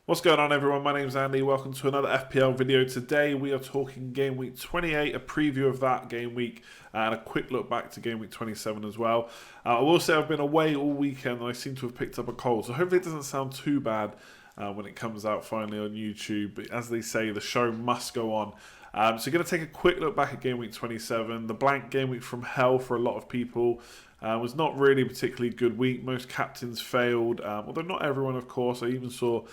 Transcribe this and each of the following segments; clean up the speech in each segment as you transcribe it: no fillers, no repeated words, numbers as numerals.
What's going on, everyone? My name's Andy. Welcome to another FPL video. Today we are talking game week 28, a preview of that game week, and a quick look back to game week 27 as well. I will say I've been away all weekend and I seem to have picked up a cold, so hopefully it doesn't sound too bad when it comes out finally on YouTube. But as they say, the show must go on. So we're going to take a quick look back at game week 27. The blank game week from hell for a lot of people. Was not really a particularly good week. Most captains failed, although not everyone, of course. I even saw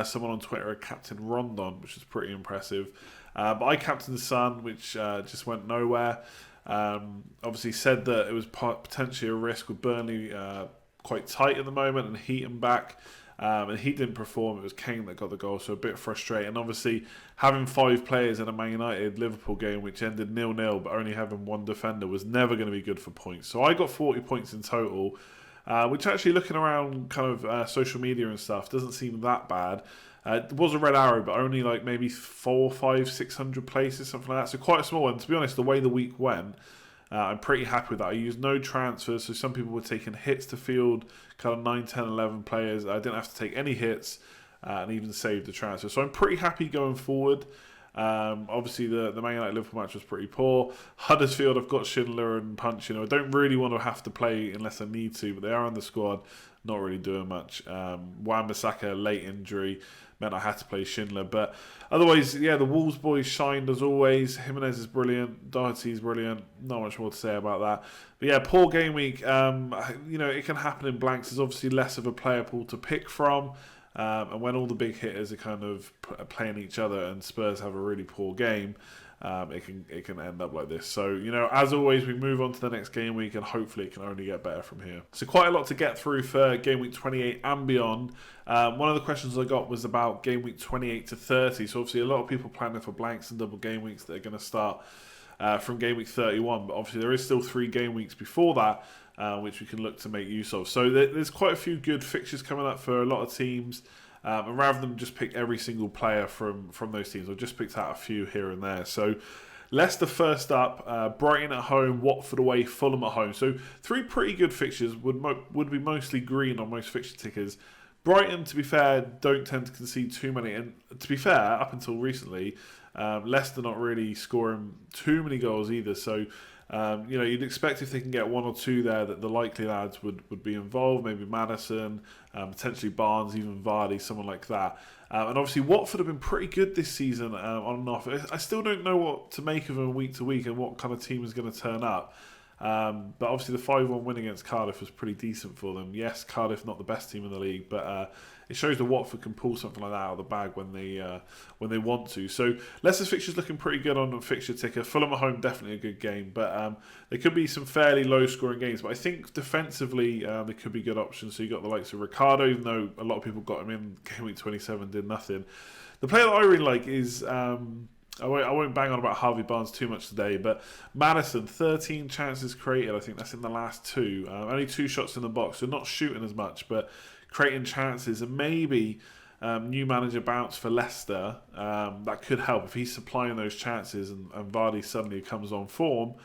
someone on Twitter, Captain Rondon, which is pretty impressive. But I captained Son, which just went nowhere. Obviously said that it was potentially a risk with Burnley quite tight at the moment and Heaton back. And he didn't perform. It was Kane that got the goal, so a bit frustrating. And obviously, having 5 players in a Man United-Liverpool game, which ended 0-0, but only having one defender, was never going to be good for points. So I got 40 points in total, which actually, looking around kind of social media and stuff, doesn't seem that bad. It was a red arrow, but only like maybe 400, 500, 600 places, something like that. So quite a small one. To be honest, the way the week went, I'm pretty happy with that. I used no transfers, so some people were taking hits to field, kind of 9, 10, 11 players. I didn't have to take any hits and even save the transfer. So I'm pretty happy going forward. Obviously, the Man United-Liverpool match was pretty poor. Huddersfield, I've got Schindler and Punch. I don't really want to have to play unless I need to, but they are on the squad, not really doing much. Wan-Bissaka, late injury, meant I had to play Schindler. But otherwise, yeah, the Wolves boys shined as always. Jimenez is brilliant. Doherty is brilliant. Not much more to say about that. But yeah, poor game week. It can happen in blanks. There's obviously less of a player pool to pick from. And when all the big hitters are kind of playing each other and Spurs have a really poor game, it can end up like this. So, as always, we move on to the next game week and hopefully it can only get better from here. So quite a lot to get through for game week 28 and beyond. One of the questions I got was about game week 28 to 30. So obviously a lot of people planning for blanks and double game weeks that are going to start from game week 31. But obviously there is still 3 game weeks before that, which we can look to make use of. So there's quite a few good fixtures coming up for a lot of teams. And rather than just pick every single player from those teams, I've just picked out a few here and there. So Leicester first up, Brighton at home, Watford away, Fulham at home. So 3 pretty good fixtures, would be mostly green on most fixture tickers. Brighton, to be fair, don't tend to concede too many. And to be fair, up until recently, Leicester not really scoring too many goals either. So you'd expect if they can get 1 or 2 there that the likely lads would be involved. Maybe Maddison, potentially Barnes, even Vardy, someone like that. And obviously Watford have been pretty good this season on and off. I still don't know what to make of them week to week and what kind of team is going to turn up. But obviously the 5-1 win against Cardiff was pretty decent for them. Yes, Cardiff not the best team in the league, but it shows that Watford can pull something like that out of the bag when they want to. So Leicester's fixture's looking pretty good on the fixture ticker. Fulham at home, definitely a good game, but there could be some fairly low scoring games. But I think defensively there could be good options. So you got the likes of Ricardo, even though a lot of people got him in game week 27, did nothing. The player that I really like is I won't bang on about Harvey Barnes too much today, but Maddison, 13 chances created. I think that's in the last 2. Only 2 shots in the box, so not shooting as much, but creating chances. And maybe new manager bounce for Leicester, that could help. If he's supplying those chances and Vardy suddenly comes on form,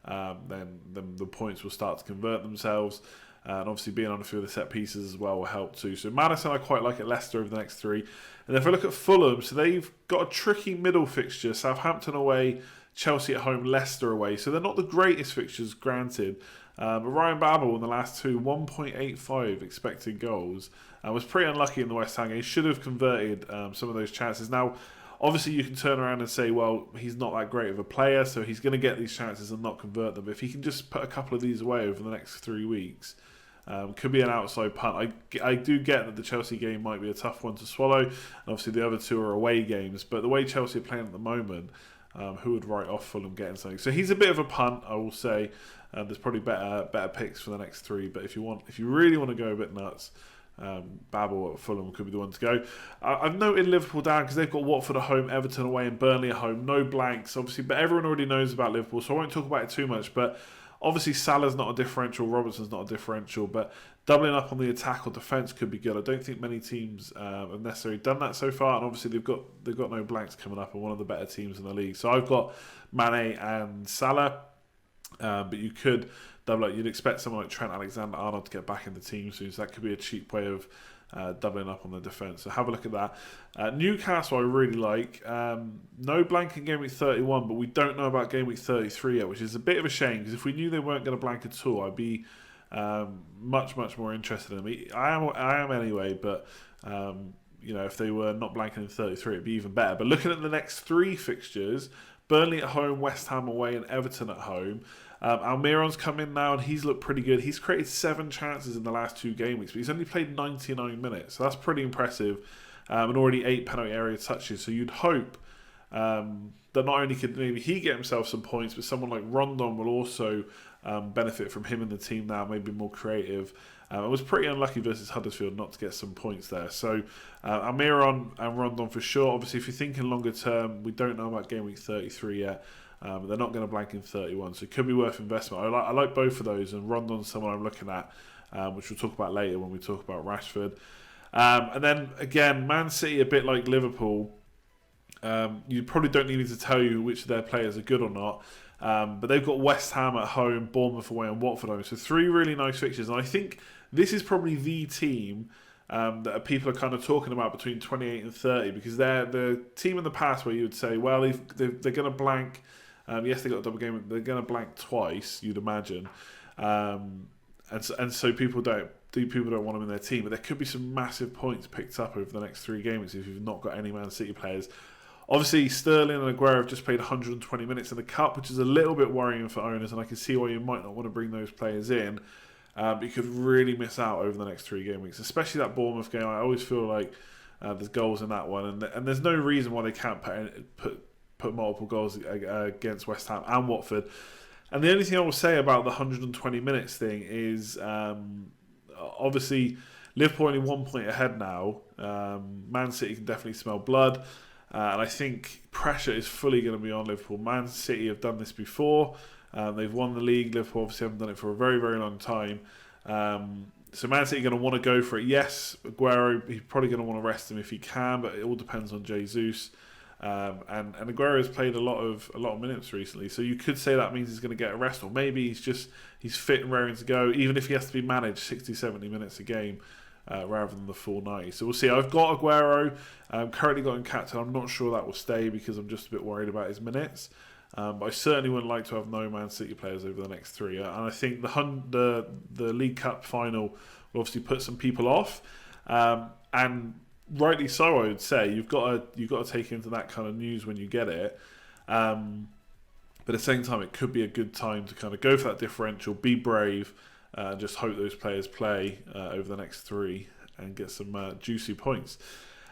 then the points will start to convert themselves. And obviously being on a few of the set pieces as well will help too. So Maddison I quite like at Leicester over the next 3. And if I look at Fulham, so they've got a tricky middle fixture. Southampton away, Chelsea at home, Leicester away. So they're not the greatest fixtures, granted. But Ryan Babel in the last 2, 1.85 expected goals. Was pretty unlucky in the West Ham game. He should have converted some of those chances. Now, obviously you can turn around and say, well, he's not that great of a player, so he's going to get these chances and not convert them. But if he can just put a couple of these away over the next 3 weeks, could be an outside punt. I do get that the Chelsea game might be a tough one to swallow. And obviously the other 2 are away games. But the way Chelsea are playing at the moment, who would write off Fulham getting something? So he's a bit of a punt, I will say. There's probably better picks for the next 3. But if you really want to go a bit nuts, Babel at Fulham could be the one to go. I've noted Liverpool down because they've got Watford at home, Everton away and Burnley at home. No blanks, obviously. But everyone already knows about Liverpool, so I won't talk about it too much. But obviously, Salah's not a differential, Robertson's not a differential, but doubling up on the attack or defence could be good. I don't think many teams have necessarily done that so far, and obviously they've got no blanks coming up and one of the better teams in the league. So I've got Mane and Salah, but you could double up. You'd expect someone like Trent Alexander-Arnold to get back in the team soon, so that could be a cheap way of doubling up on the defence. So have a look at that. Newcastle I really like. No blank in Game Week 31, but we don't know about Game Week 33 yet, which is a bit of a shame, because if we knew they weren't going to blank at all, I'd be much more interested in them. I am anyway, but if they were not blanking in 33, it'd be even better. But looking at the next 3 fixtures, Burnley at home, West Ham away, and Everton at home. Almiron's come in now, and he's looked pretty good. He's created 7 chances in the last 2 game weeks, but he's only played 99 minutes, so that's pretty impressive. And already 8 penalty area touches. So you'd hope that not only could maybe he get himself some points, but someone like Rondon will also benefit from him in the team now, maybe more creative. It was pretty unlucky versus Huddersfield not to get some points there. So Almiron and Rondon for sure. Obviously, if you're thinking longer term, we don't know about Game Week 33 yet. They're not going to blank in 31, so it could be worth investment. I like both of those, and Rondon's someone I'm looking at, which we'll talk about later when we talk about Rashford. And then, again, Man City, a bit like Liverpool, you probably don't need me to tell you which of their players are good or not, but they've got West Ham at home, Bournemouth away, and Watford home, so 3 really nice fixtures, and I think this is probably the team that people are kind of talking about between 28 and 30, because they're the team in the past where you would say, well, they're going to blank. Yes, they got a double game. They're going to blank twice, you'd imagine, and so people don't want them in their team. But there could be some massive points picked up over the next 3 games if you've not got any Man City players. Obviously, Sterling and Aguero have just played 120 minutes in the Cup, which is a little bit worrying for owners, and I can see why you might not want to bring those players in. But you could really miss out over the next 3 game weeks, especially that Bournemouth game. I always feel like there's goals in that one, and there's no reason why they can't put multiple goals against West Ham and Watford. And the only thing I will say about the 120 minutes thing is obviously Liverpool only 1 point ahead now. Man City can definitely smell blood, and I think pressure is fully going to be on Liverpool. Man City have done this before. They've won the league. Liverpool obviously haven't done it for a very, very long time. So Man City are going to want to go for it. Yes, Aguero, he's probably going to want to rest him if he can, but it all depends on Jesus. And Aguero has played a lot of minutes recently, so you could say that means he's going to get a rest, or maybe he's fit and raring to go, even if he has to be managed 60-70 minutes a game rather than the full 90. So we'll see. I've got Aguero, currently got him captain. I'm not sure that will stay because I'm just a bit worried about his minutes. But I certainly wouldn't like to have no Man City players over the next 3. And I think the League Cup final will obviously put some people off, and rightly so, I would say. You've got to take into that kind of news when you get it. But at the same time, it could be a good time to kind of go for that differential, be brave, and just hope those players play over the next 3 and get some juicy points.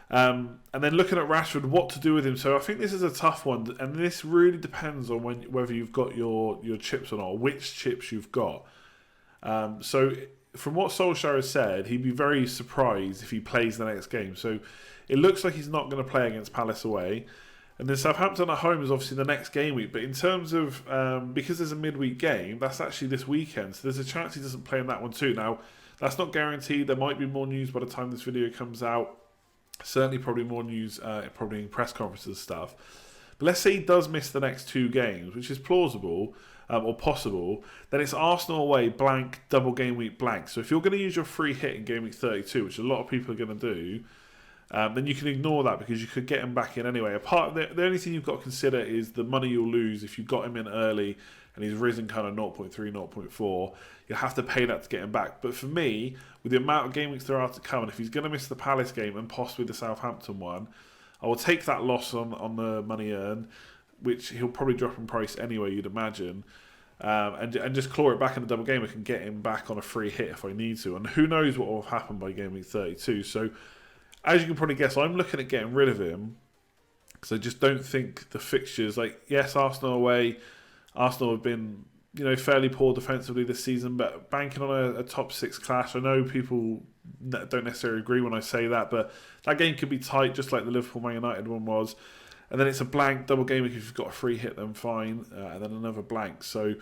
And then looking at Rashford, what to do with him. So I think this is a tough one, and this really depends on whether you've got your chips or not, or which chips you've got. So from what Solskjaer has said, he'd be very surprised if he plays the next game. So it looks like he's not going to play against Palace away. And then Southampton at home is obviously the next game week. But in terms of, because there's a midweek game, that's actually this weekend. So there's a chance he doesn't play in that one too. Now, that's not guaranteed. There might be more news by the time this video comes out. Certainly probably more news, probably in press conferences and stuff. But let's say he does miss the next 2 games, which is plausible or possible. Then it's Arsenal away, blank, double game week, blank. So if you're going to use your free hit in game week 32, which a lot of people are going to do, then you can ignore that because you could get him back in anyway. The only thing you've got to consider is the money you'll lose if you got him in early and he's risen kind of 0.3, 0.4. You'll have to pay that to get him back. But for me, with the amount of game weeks there are to come, and if he's going to miss the Palace game and possibly the Southampton one, I will take that loss on the money earned, which he'll probably drop in price anyway, you'd imagine, and just claw it back in the double game. I can get him back on a free hit if I need to. And who knows what will happen by game week 32. So as you can probably guess, I'm looking at getting rid of him because I just don't think the fixtures, like, yes, Arsenal away. Arsenal have been, fairly poor defensively this season, but banking on a top 6 clash. I know people don't necessarily agree when I say that, but that game could be tight, just like the Liverpool-Man United one was. And then it's a blank double game. If you've got a free hit, then fine, and then another blank. So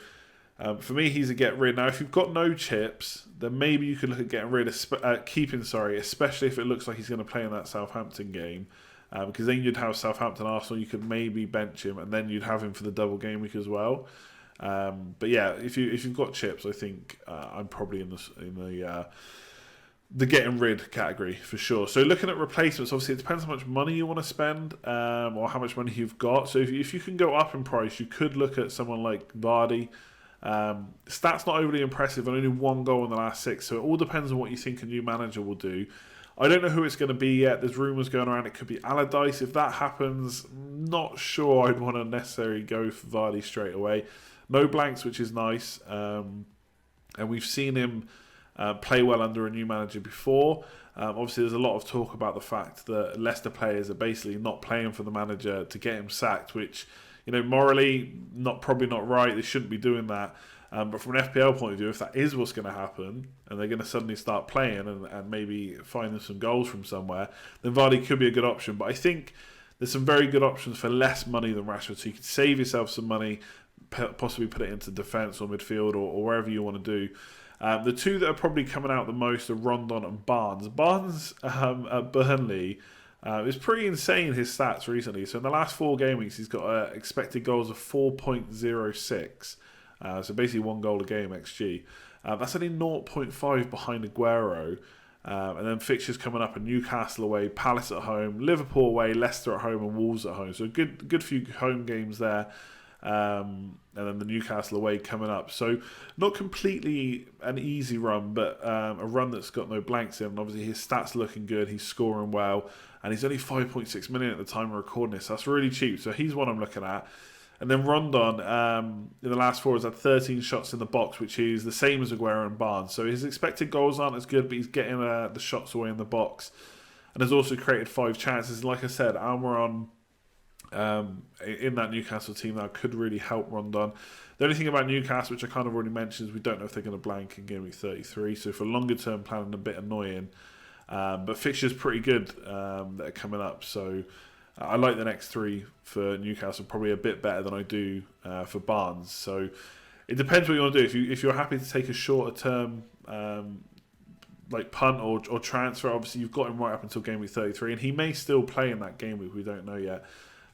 for me, he's a get rid. Now, if you've got no chips, then maybe you could look at getting rid of keeping, especially if it looks like he's going to play in that Southampton game. Because then you'd have Southampton Arsenal, you could maybe bench him, and then you'd have him for the double game week as well. But yeah, if you've got chips, I think I'm probably in the getting rid category for sure. So looking at replacements, obviously it depends how much money you want to spend or how much money you've got. So if you can go up in price, you could look at someone like Vardy. Stats not overly impressive, and only 1 goal in the last 6. So it all depends on what you think a new manager will do. I don't know who it's going to be yet. There's rumours going around. It could be Allardyce. If that happens, not sure I'd want to necessarily go for Vardy straight away. No blanks, which is nice. And we've seen him play well under a new manager before. Obviously, there's a lot of talk about the fact that Leicester players are basically not playing for the manager to get him sacked, which, morally, probably not right. They shouldn't be doing that. But from an FPL point of view, if that is what's going to happen, and they're going to suddenly start playing and maybe finding some goals from somewhere, then Vardy could be a good option. But I think there's some very good options for less money than Rashford, so you could save yourself some money, possibly put it into defence or midfield or wherever you want to do. The two that are probably coming out the most are Rondon and Barnes. Barnes at Burnley is pretty insane, his stats recently. So in the last 4 game weeks, he's got expected goals of 4.06. So basically 1 goal a game XG. That's only 0.5 behind Aguero. And then fixtures coming up: Newcastle away, Palace at home, Liverpool away, Leicester at home, and Wolves at home. So good few home games there. And then the Newcastle away coming up. So not completely an easy run, but a run that's got no blanks in. And obviously his stats looking good. He's scoring well. And he's only 5.6 million at the time of recording this. So that's really cheap. So he's one I'm looking at. And then Rondon, in the last 4, has had 13 shots in the box, which is the same as Aguero and Barnes. So his expected goals aren't as good, but he's getting the shots away in the box. And has also created 5 chances. Like I said, Almiron in that Newcastle team that could really help Rondon. The only thing about Newcastle, which I kind of already mentioned, is we don't know if they're going to blank in Gameweek 33. So for longer term planning, a bit annoying. But fixtures pretty good that are coming up. So I like the next 3 for Newcastle probably a bit better than I do for Barnes. So it depends what you want to do. If you're happy to take a shorter term like punt or transfer, obviously you've got him right up until game week 33, and he may still play in that game week. We don't know yet.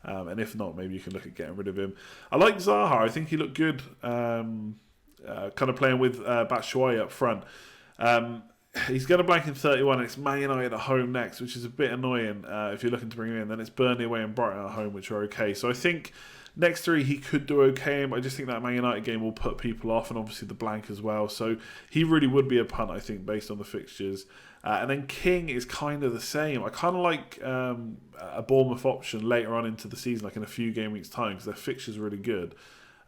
And if not, maybe you can look at getting rid of him. I like Zaha. I think he looked good, kind of playing with Batshuayi up front. He's going to blank in 31, and it's Man United at home next, which is a bit annoying if you're looking to bring him in. Then it's Burnley away and Brighton at home, which are okay. So I think next 3 he could do okay, but I just think that Man United game will put people off, and obviously the blank as well. So he really would be a punt, I think, based on the fixtures. And then King is kind of the same. I kind of like a Bournemouth option later on into the season, like in a few game weeks' time, because their fixtures are really good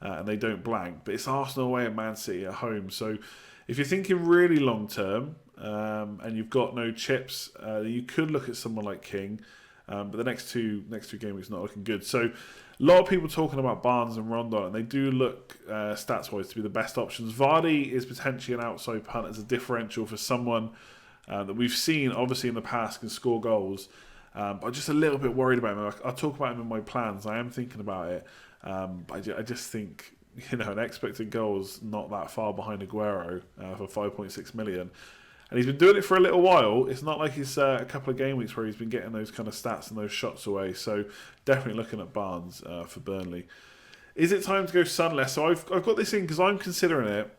and they don't blank. But it's Arsenal away and Man City at home. So if you're thinking really long term and you've got no chips, you could look at someone like King. But the next two game weeks not looking good. So a lot of people talking about Barnes and Rondon, and they do look stats-wise to be the best options. Vardy is potentially an outside punt as a differential for someone that we've seen, obviously, in the past can score goals. But I'm just a little bit worried about him. I'll talk about him in my plans. I am thinking about it. But I just think, an expected goals not that far behind Aguero for 5.6 million. And he's been doing it for a little while. It's not like he's a couple of game weeks where he's been getting those kind of stats and those shots away. So definitely looking at Barnes for Burnley. Is it time to go sonless? So I've got this in because I'm considering it.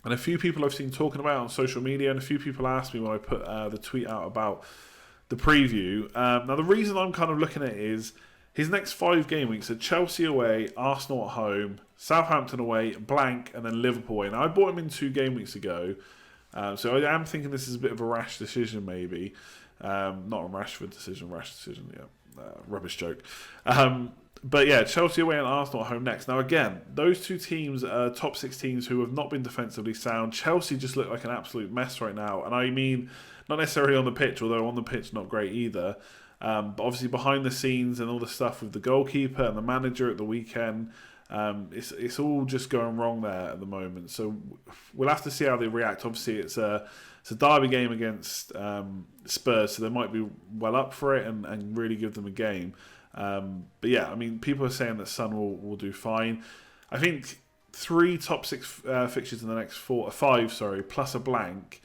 And a few people I've seen talking about it on social media, and a few people asked me when I put the tweet out about the preview. Now, the reason I'm kind of looking at it is his next 5 game weeks are Chelsea away, Arsenal at home, Southampton away, blank, and then Liverpool away. Now, I bought him in 2 game weeks ago, so I am thinking this is a bit of a rash decision, maybe. Not a Rashford decision, rash decision, yeah. Rubbish joke. But yeah, Chelsea away and Arsenal at home next. Now again, those 2 teams are top 6 teams who have not been defensively sound. Chelsea just look like an absolute mess right now. And I mean, not necessarily on the pitch, although on the pitch not great either. But obviously behind the scenes and all the stuff with the goalkeeper and the manager at the weekend, it's all just going wrong there at the moment. So we'll have to see how they react. Obviously it's a derby game against Spurs, so they might be well up for it and really give them a game. But yeah, I mean, people are saying that Son will do fine. I think 3 top 6 fixtures in the next 5, plus a blank,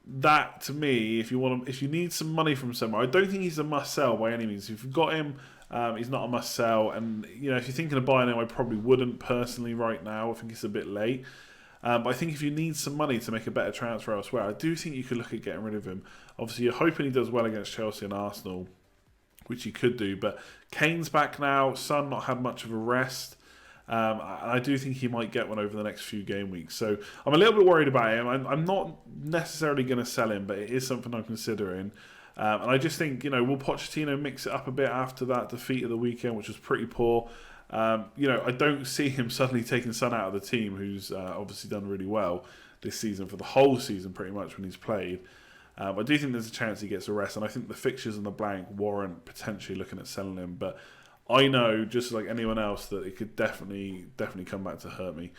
that to me, if you need some money from somewhere, I don't think he's a must sell by any means. If you've got him, he's not a must sell. And if you're thinking of buying him, I probably wouldn't personally right now. I think it's a bit late. But I think if you need some money to make a better transfer elsewhere, I do think you could look at getting rid of him. Obviously, you're hoping he does well against Chelsea and Arsenal, which he could do. But Kane's back now. Son not had much of a rest. I do think he might get one over the next few game weeks. So I'm a little bit worried about him. I'm not necessarily going to sell him, but it is something I'm considering. And I just think, will Pochettino mix it up a bit after that defeat of the weekend, which was pretty poor? I don't see him suddenly taking Son out of the team, who's obviously done really well this season, for the whole season pretty much when he's played. I do think there's a chance he gets a rest, and I think the fixtures and the blank warrant potentially looking at selling him. But I know, just like anyone else, that it could definitely come back to hurt me.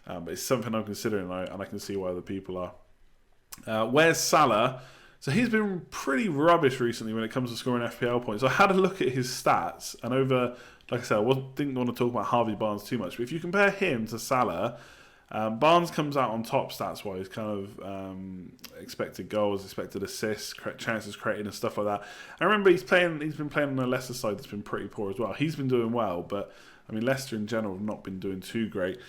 But it's something I'm considering, and I can see why other people are. Where's Salah? So he's been pretty rubbish recently when it comes to scoring FPL points. I had a look at his stats, and like I said, didn't want to talk about Harvey Barnes too much, but if you compare him to Salah, Barnes comes out on top stats-wise, kind of expected goals, expected assists, chances created and stuff like that. I remember he's been playing on a Leicester side that's been pretty poor as well. He's been doing well, but Leicester in general have not been doing too great.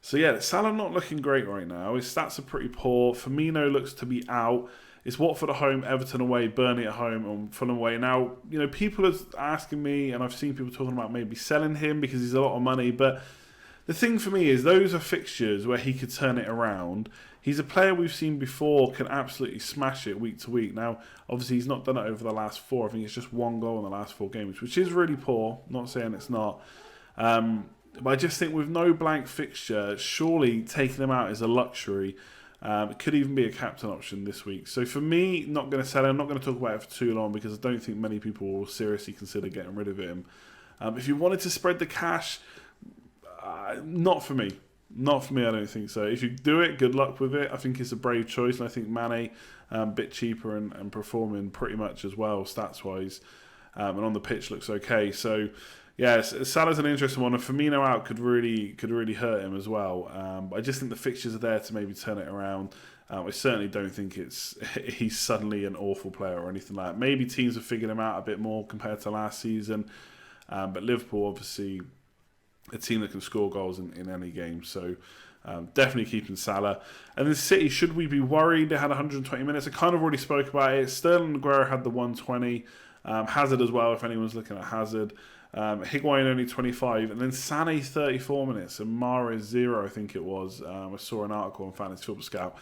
So yeah, Salah not looking great right now. His stats are pretty poor. Firmino looks to be out. It's Watford at home, Everton away, Burnley at home, and Fulham away. Now, people are asking me, and I've seen people talking about maybe selling him because he's a lot of money. But the thing for me is those are fixtures where he could turn it around. He's a player we've seen before, can absolutely smash it week to week. Now, obviously, he's not done it over the last 4. I think it's just 1 goal in the last 4 games, which is really poor. Not saying it's not. But I just think with no blank fixture, surely taking him out is a luxury. It could even be a captain option this week. So for me, not going to sell him. I'm not going to talk about it for too long because I don't think many people will seriously consider getting rid of him. If you wanted to spread the cash, not for me. Not for me, I don't think so. If you do it, good luck with it. I think it's a brave choice, and I think Mane, a bit cheaper and performing pretty much as well, stats-wise. And on the pitch looks okay. So yeah, Salah's an interesting one. And Firmino out could really hurt him as well. But I just think the fixtures are there to maybe turn it around. I certainly don't think he's suddenly an awful player or anything like that. Maybe teams have figured him out a bit more compared to last season. But Liverpool, obviously, a team that can score goals in any game. So definitely keeping Salah. And then City, should we be worried? They had 120 minutes. I kind of already spoke about it. Sterling and Aguero had the 120. Hazard as well, if anyone's looking at Hazard. Higuain only 25, and then Sané 34 minutes, and Mahrez 0, I think it was. I saw an article on Fantasy Football Scout.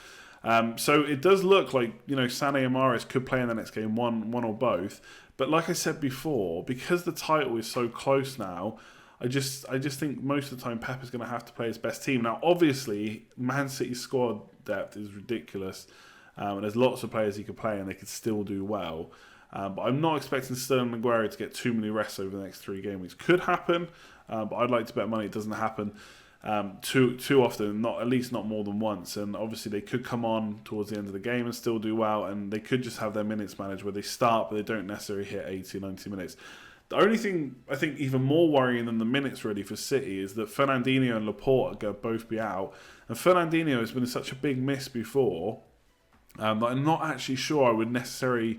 So it does look like Sané and Mahrez could play in the next game, one or both. But like I said before, because the title is so close now, I just think most of the time Pep is going to have to play his best team. Now, obviously, Man City's squad depth is ridiculous, and there's lots of players he could play, and they could still do well. But I'm not expecting Sterling and Aguero to get too many rests over the next 3 game weeks. Could happen, but I'd like to bet money it doesn't happen too often, at least not more than once. And obviously they could come on towards the end of the game and still do well, and they could just have their minutes managed where they start but they don't necessarily hit 80, 90 minutes. The only thing I think even more worrying than the minutes really for City is that Fernandinho and Laporte are going to both be out. And Fernandinho has been such a big miss before that I'm not actually sure I would necessarily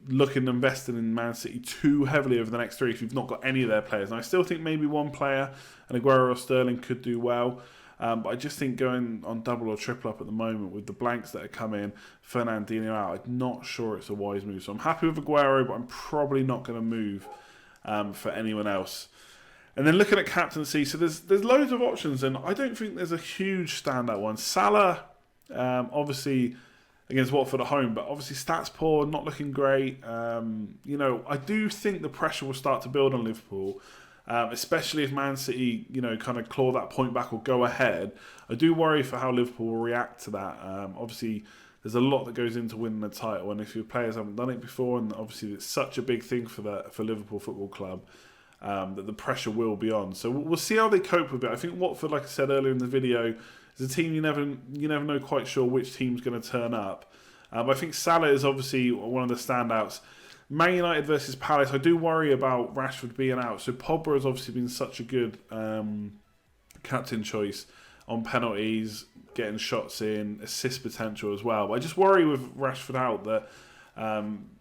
look and invest in Man City too heavily over the next 3 if you've not got any of their players. And I still think maybe one player, and Aguero or Sterling, could do well. But I just think going on double or triple up at the moment with the blanks that are coming, Fernandinho out, I'm not sure it's a wise move. So I'm happy with Aguero, but I'm probably not going to move for anyone else. And then looking at captaincy, so there's loads of options, and I don't think there's a huge standout one. Salah, obviously, against Watford at home, but obviously stats poor, not looking great. I do think the pressure will start to build on Liverpool, especially if Man City, kind of claw that point back or go ahead. I do worry for how Liverpool will react to that. Obviously, there's a lot that goes into winning a title, and if your players haven't done it before, and obviously it's such a big thing for Liverpool Football Club, that the pressure will be on. So we'll see how they cope with it. I think Watford, like I said earlier in the video, is a team you never know quite sure which team's going to turn up. But I think Salah is obviously one of the standouts. Man United versus Palace, I do worry about Rashford being out. So Pogba has obviously been such a good captain choice on penalties, getting shots in, assist potential as well. But I just worry with Rashford out that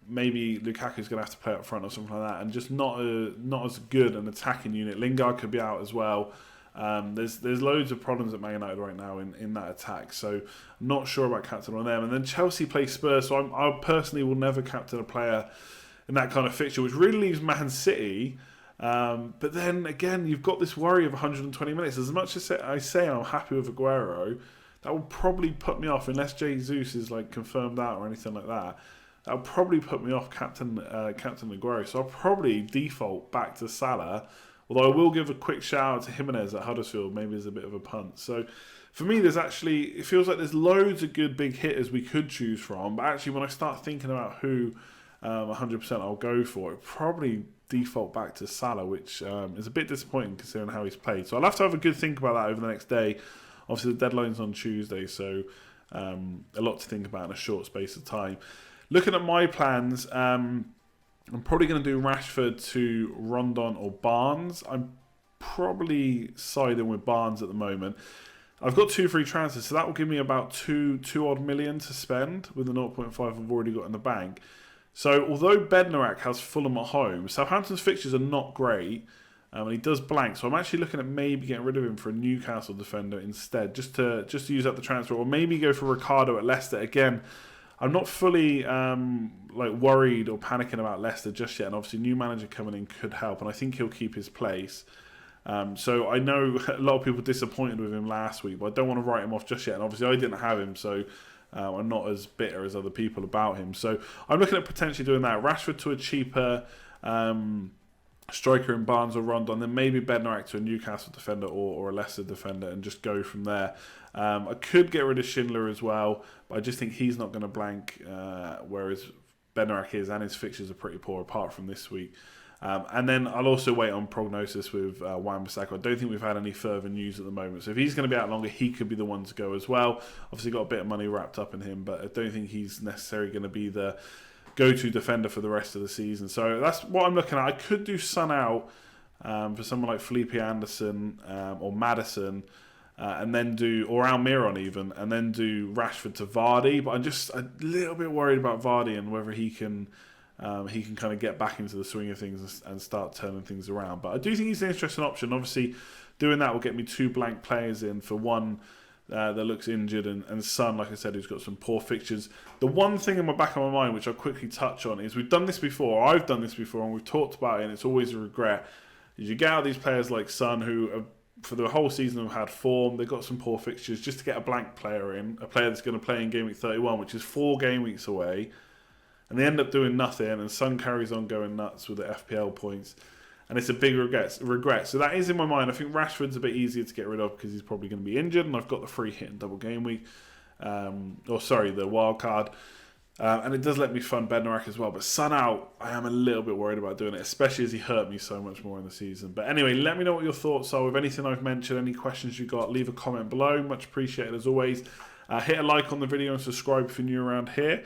maybe Lukaku's going to have to play up front or something like that, and just not as good an attacking unit. Lingard could be out as well. There's loads of problems at Man United right now in that attack, so I'm not sure about captain on them. And then Chelsea play Spurs, so I personally will never captain a player in that kind of fixture, which really leaves Man City. But then again, you've got this worry of 120 minutes. As much as I say I'm happy with Aguero, that will probably put me off unless Jesus is like confirmed out or anything like that. That will probably put me off captain Aguero. So I'll probably default back to Salah. Although I will give a quick shout out to Jimenez at Huddersfield, maybe as a bit of a punt. So for me, it feels like there's loads of good big hitters we could choose from. But actually, when I start thinking about who 100% I'll go for, it probably default back to Salah, which is a bit disappointing considering how he's played. So I'll have to have a good think about that over the next day. Obviously, the deadline's on Tuesday, so a lot to think about in a short space of time. Looking at my plans, I'm probably going to do Rashford to Rondon or Barnes. I'm probably siding with Barnes at the moment. I've got 2 free transfers, so that will give me about 2 odd million to spend with the 0.5 I've already got in the bank. So although Bednarak has Fulham at home, Southampton's fixtures are not great, and he does blank. So I'm actually looking at maybe getting rid of him for a Newcastle defender instead, just to use up the transfer, or maybe go for Ricardo at Leicester again. I'm not fully worried or panicking about Leicester just yet, and obviously new manager coming in could help, and I think he'll keep his place. So I know a lot of people disappointed with him last week, but I don't want to write him off just yet. And obviously I didn't have him, so I'm not as bitter as other people about him. So I'm looking at potentially doing that. Rashford to a cheaper striker in Barnes or Rondon, then maybe Bednarak to a Newcastle defender or a Leicester defender, and just go from there. I could get rid of Schindler as well, but I just think he's not going to blank, whereas Bednarak is, and his fixtures are pretty poor apart from this week. And then I'll also wait on prognosis with Wan-Bissaka. I don't think we've had any further news at the moment. So if he's going to be out longer, he could be the one to go as well. Obviously got a bit of money wrapped up in him, but I don't think he's necessarily going to be the go-to defender for the rest of the season. So that's what I'm looking at. I could do Son out for someone like Felipe Anderson or Maddison, and then or Almiron even, and then do Rashford to Vardy. But I'm just a little bit worried about Vardy and whether he can kind of get back into the swing of things and start turning things around. But I do think he's an interesting option. Obviously, doing that will get me 2 blank players in for one that looks injured, and Son, like I said, who's got some poor fixtures. The one thing in the back of my mind, which I'll quickly touch on, is we've done this before, I've done this before, and we've talked about it, and it's always a regret, is you get out these players like Son, who are, for the whole season have had form, they've got some poor fixtures, just to get a blank player in, a player that's going to play in Game Week 31, which is 4 game weeks away, and they end up doing nothing, and Son carries on going nuts with the FPL points. And it's a big regret. So that is in my mind. I think Rashford's a bit easier to get rid of because he's probably going to be injured, and I've got the free hit in double game week. The wild card. And it does let me fund Bednarak as well. But Son out, I am a little bit worried about doing it, especially as he hurt me so much more in the season. But anyway, let me know what your thoughts are with anything I've mentioned, any questions you got. Leave a comment below. Much appreciated as always. Hit a like on the video and subscribe if you're new around here.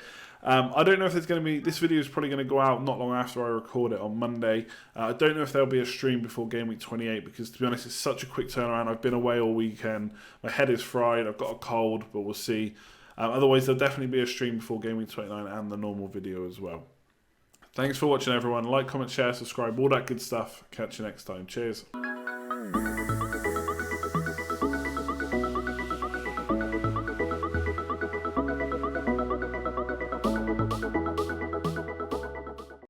I don't know if there's going to be... This video is probably going to go out not long after I record it on Monday. I don't know if there'll be a stream before Game Week 28 because, to be honest, it's such a quick turnaround. I've been away all weekend. My head is fried. I've got a cold, but we'll see. Otherwise, there'll definitely be a stream before Game Week 29 and the normal video as well. Thanks for watching, everyone. Like, comment, share, subscribe, all that good stuff. Catch you next time. Cheers.